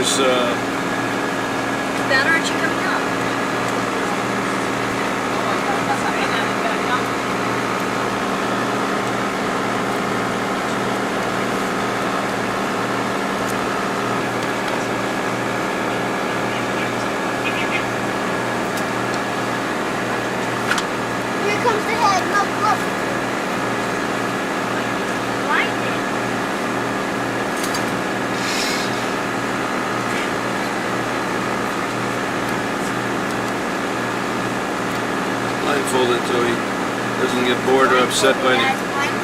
there's That aren't you coming up? Here comes the head. Look. Like it. blindfolded so he doesn't get bored or upset by it.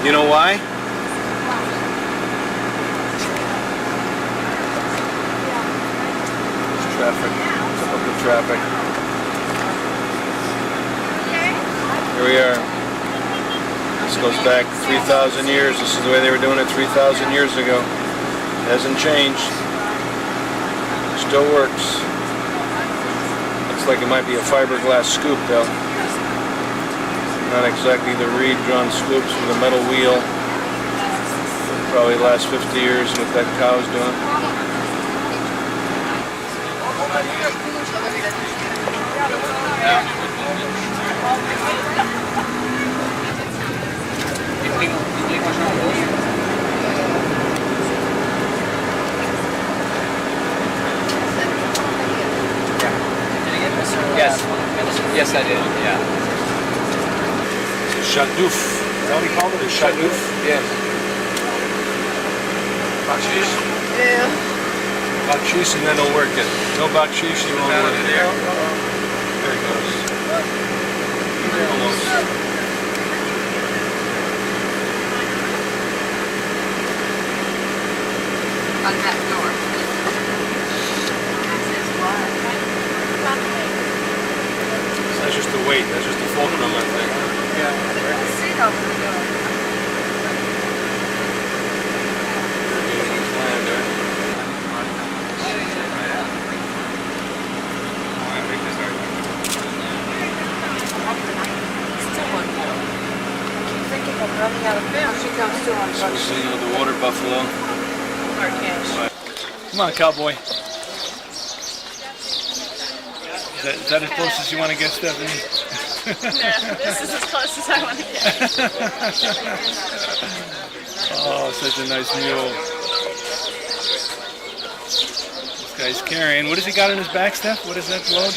You know why? There's traffic. Public traffic. Here we are. This goes back 3,000 years. This is the way they were doing it 3,000 years ago. Hasn't changed. Still works. Looks like it might be a fiberglass scoop though. Not exactly the reed-drawn scoops with a metal wheel. Probably last 50 years what that cow's doing. Yes, I did. Yeah. Shadouf. Is that what he called it? A shadouf? Yes. Bakshish? Yeah. Bakshish and then he'll work it. No bakshish, he won't work it. There he goes. Almost. On that door. That's just the weight. That's just the fulcrum, I think. The seat over the door. Running out of film. She comes to on So see the water buffalo. Come on, cowboy. Is that as close as you want to get, Stephanie? Yeah, this is as close as I want to get. Oh, such a nice mule. This guy's carrying. What has he got in his back, Steph? What is that load?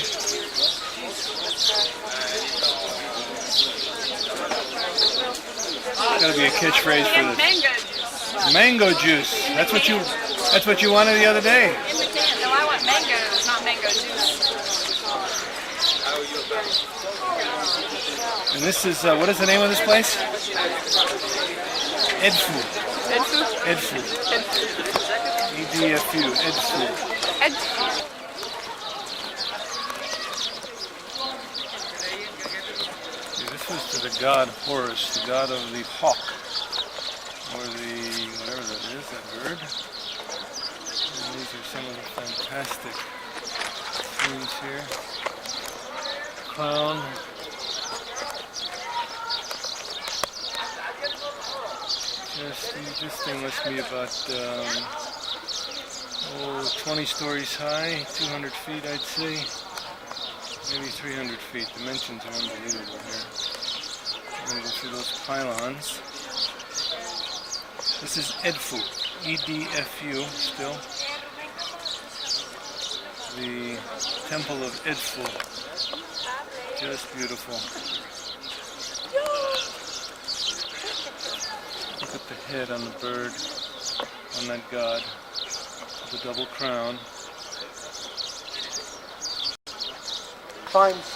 Gotta be a catchphrase for this. Mango juice. That's what you wanted the other day. In the can. No, I want mangoes, not mango juice. And this is, what is the name of this place? Edfu. Edfu? Edfu. E-D-F-U. Edfu. Edfu. This was to the god Horus, the god of the hawk, or the, whatever that is, that bird. And these are some of the fantastic scenes here. Clown. This thing must be about 20 stories high, 200 feet I'd say, maybe 300 feet. Dimensions are unbelievable here. We're going to go through those pylons. This is Edfu, E-D-F-U still. The temple of Edfu. Just beautiful. Look at the head on the bird, on that god, with a double crown. Times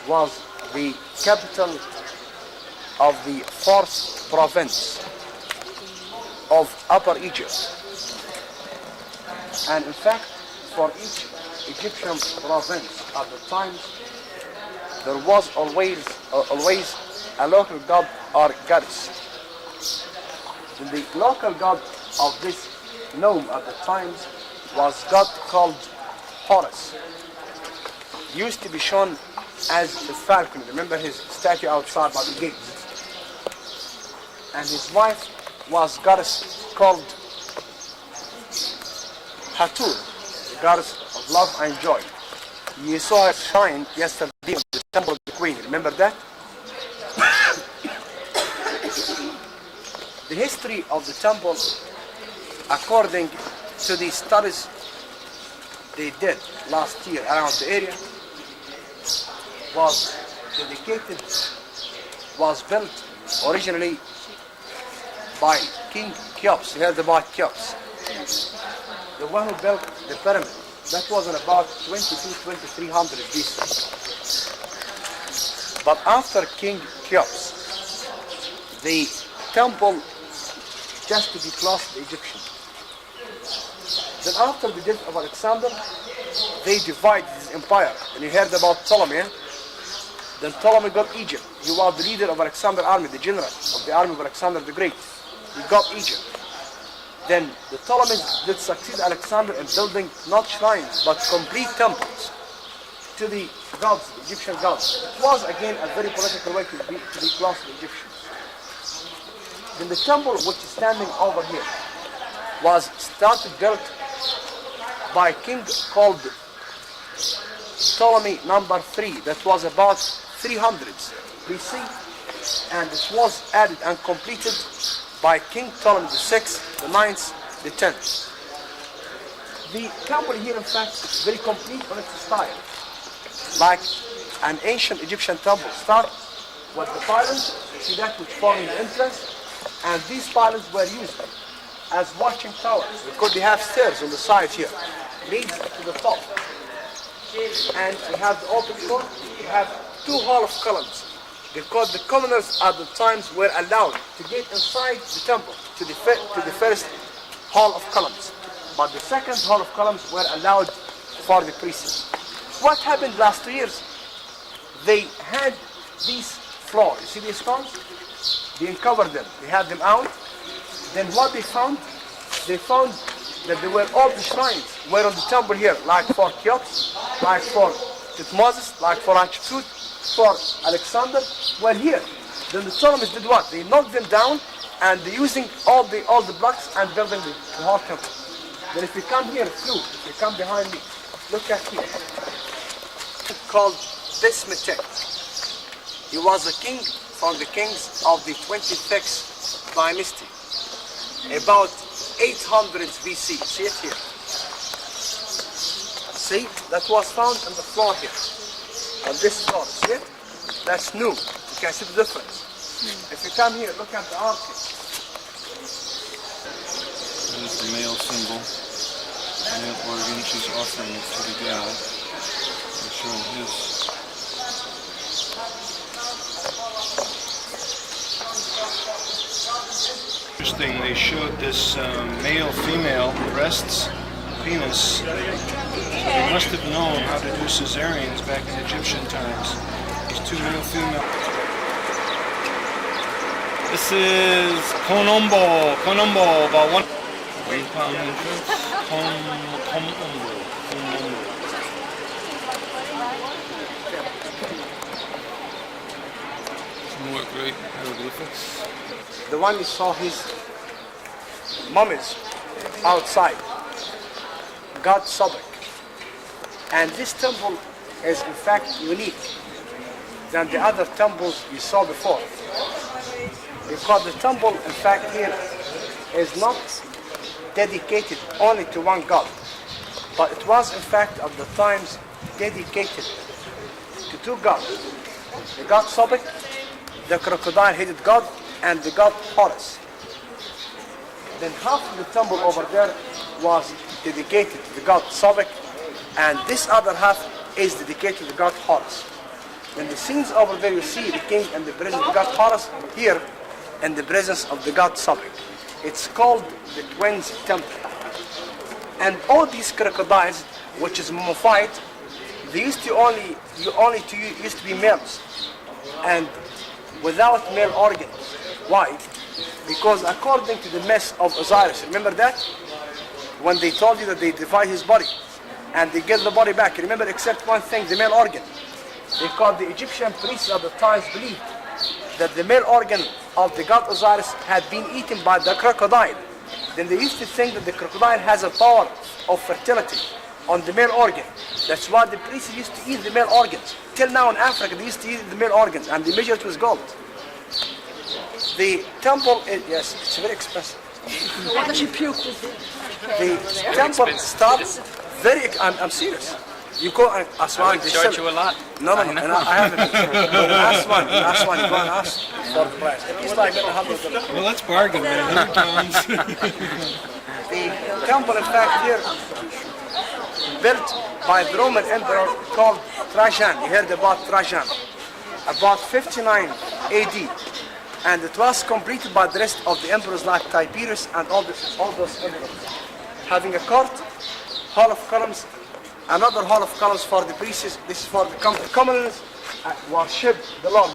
was the capital of the fourth province of Upper Egypt. And in fact, for each Egyptian province at the time, there was always a local god or goddess. And the local god of this nome at the time was god called Horus. He used to be shown as a falcon. Remember his statue outside by the gate. And his wife was goddess called Hathor, the goddess of love and joy. You saw her shine yesterday in the temple of the queen. Remember that? The history of the temple, according to the studies they did last year around the area, was built originally by King Cheops. You heard about Cheops? The one who built the pyramid. That was in about 2300 BC. But after King Cheops, the temple just to be close to the Egyptian. Then after the death of Alexander, they divided his empire. And you heard about Ptolemy. Then Ptolemy got Egypt. He was the leader of Alexander's army, the general of the army of Alexander the Great. He got Egypt. Then the Ptolemies did succeed Alexander in building not shrines, but complete temples to the gods, the Egyptian gods. It was again a very political way to be close to the Egyptians. Then the temple which is standing over here was built by a king called Ptolemy number 3. That was about 300s BC, and it was added and completed by King Ptolemy the 6th, the 9th, the 10th. The temple here, in fact, is very complete on its style, like an ancient Egyptian temple. Start with the pylons, you see that which form the entrance, and these pylons were used as watching towers because they have stairs on the side here, leads to the top. And you have the open floor, you have 2 hall of columns, because the commoners at the times were allowed to get inside the temple to the first hall of columns, but the second hall of columns were allowed for the priests. What happened last 2 years? They had these floors, you see these stones? They uncovered them, they had them out. Then what they found? They found that there were all the shrines were on the temple here, like for Cheops, like for Tutmosis, like for Hatshepsut, for Alexander, were here. Then the Ptolemies did what? They knocked them down, and they're using all the blocks and building the whole temple. Then if you come here through, if you come behind me, look at here. It's called Bismetek. He was a king from the kings of the 26th dynasty, about 800 BC. See it here. See, that was found on the floor here, on this floor. See it? That's new. You can see the difference. If you come here, look at the ark. That is the male symbol, the male organ. She's offering it to the god. And showing his. Interesting, they showed this male-female breasts, penis. So they must have known how to do Caesarians back in Egyptian times. These 2 male-female. This is Konombo, about 1 pound inches. Konombo. Some more great hieroglyphics. The one you saw his mummies outside, God Sobek. And this temple is in fact unique than the other temples you saw before. Because the temple in fact here is not dedicated only to one God, but it was in fact at the times dedicated to 2 gods. The god Sobek, the crocodile-headed god, and the god Horus. Then half of the temple over there was dedicated to the god Sobek, and this other half is dedicated to the god Horus. Then the scenes over there you see the king and the presence of the god Horus, here in the presence of the god Sobek. It's called the Twins Temple. And all these crocodiles, which is mummified, they used to used to be males and without male organs. Why? Because according to the myth of Osiris, remember that? When they told you that they divide his body and they get the body back, remember except one thing, the male organ. Because the Egyptian priests at the times believed that the male organ of the god Osiris had been eaten by the crocodile. then they used to think that the crocodile has a power of fertility on the male organ. That's why the priests used to eat the male organs. Till now in Africa, they used to eat the male organs, and they measured it with gold. The temple, yes, it's very expensive. The temple starts I'm serious. You go and Aswan, they Charge sell you a it. lot. No, I haven't. Aswan, you go and ask for the price. It's like $100. Well, let's bargain, man. $100. The temple, in fact, here, built by the Roman emperor called Trajan. You heard about Trajan. About 59 AD. And it was completed by the rest of the emperors like Tiberius and all those emperors. Having a court, hall of columns, another hall of columns for the priests. This is for the commoners, worship the Lord.